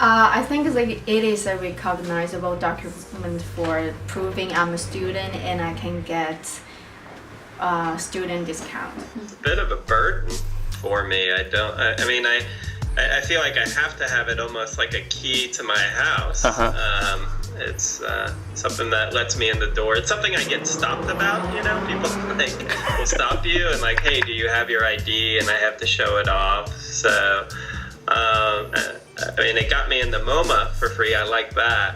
I think it is a recognizable document for proving I'm a student and I can get a student discount. It's a bit of a burden for me. I feel like I have to have it almost like a key to my house. It's something that lets me in the door. It's something I get stopped about, people will stop you and hey, do you have your ID? And I have to show it off. So, it got me into MoMA for free. I like that.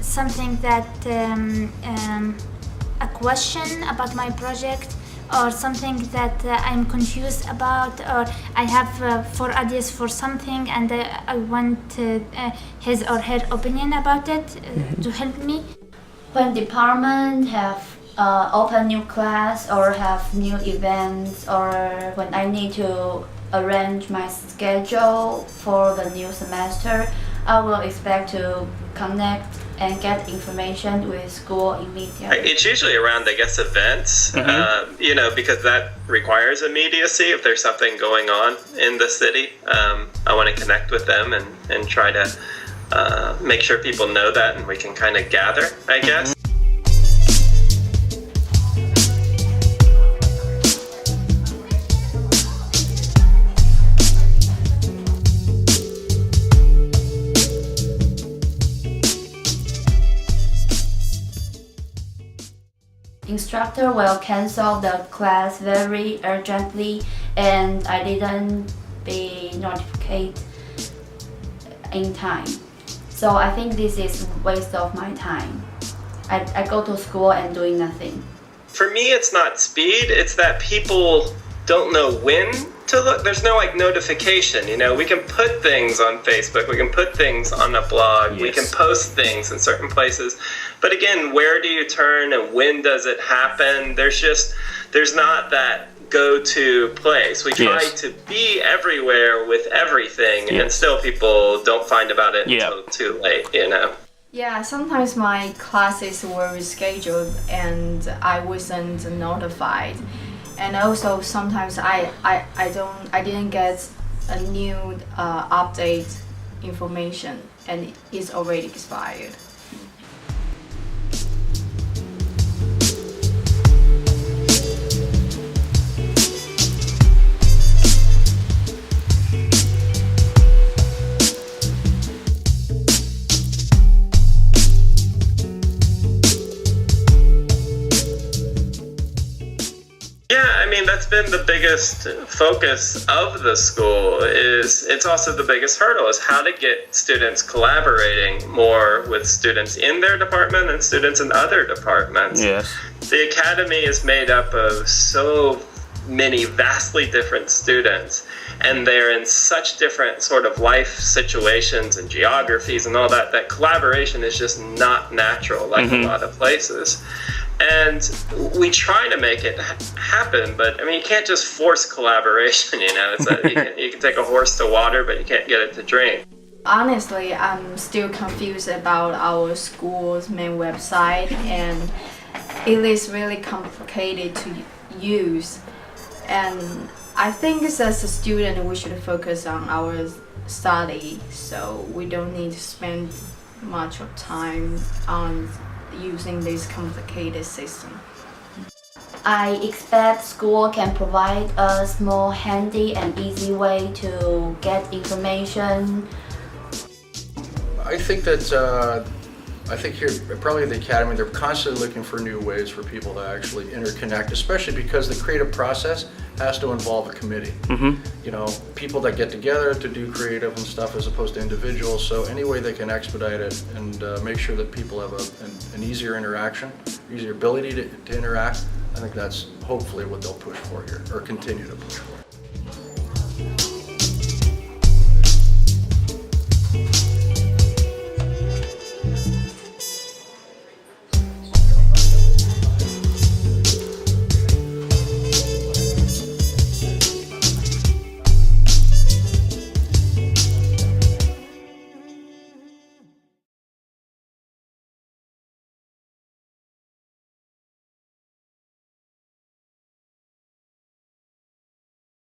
Something that a question about my project, or something that I'm confused about, or I have 4 ideas for something and I want his or her opinion about it to help me. When department have open new class or have new events, or when I need to arrange my schedule for the new semester, I will expect to connect and get information with school immediately. It's usually around, events, because that requires immediacy. If there's something going on in the city, I want to connect with them and try to make sure people know that and we can kind of gather, I guess. Instructor will cancel the class very urgently, and I didn't be notified in time. So I think this is a waste of my time. I go to school and doing nothing. For me, it's not speed, it's that people don't know when to look. There's no notification, we can put things on Facebook, we can put things on a blog, yes. We can post things in certain places. But again, where do you turn and when does it happen? There's not that go-to place. We try to be everywhere with everything, and still people don't find about it until too late, Yeah, sometimes my classes were rescheduled and I wasn't notified. And also sometimes I didn't get a new update information and it's already expired. That's been the biggest focus of the school. It's also the biggest hurdle is how to get students collaborating more with students in their department and students in other departments. Yes. The academy is made up of so many vastly different students, and they're in such different sort of life situations and geographies and all that collaboration is just not natural like a lot of places. And we try to make it happen, but you can't just force collaboration, you can take a horse to water, but you can't get it to drink. Honestly, I'm still confused about our school's main website, and it is really complicated to use. And I think as a student, we should focus on our study, so we don't need to spend much of time on using this complicated system. I expect school can provide us more handy and easy way to get information. I think here, probably at the Academy, they're constantly looking for new ways for people to actually interconnect, especially because the creative process has to involve a committee. People that get together to do creative and stuff as opposed to individuals. So any way they can expedite it and make sure that people have an easier interaction, easier ability to interact, I think that's hopefully what they'll push for here, or continue to push for.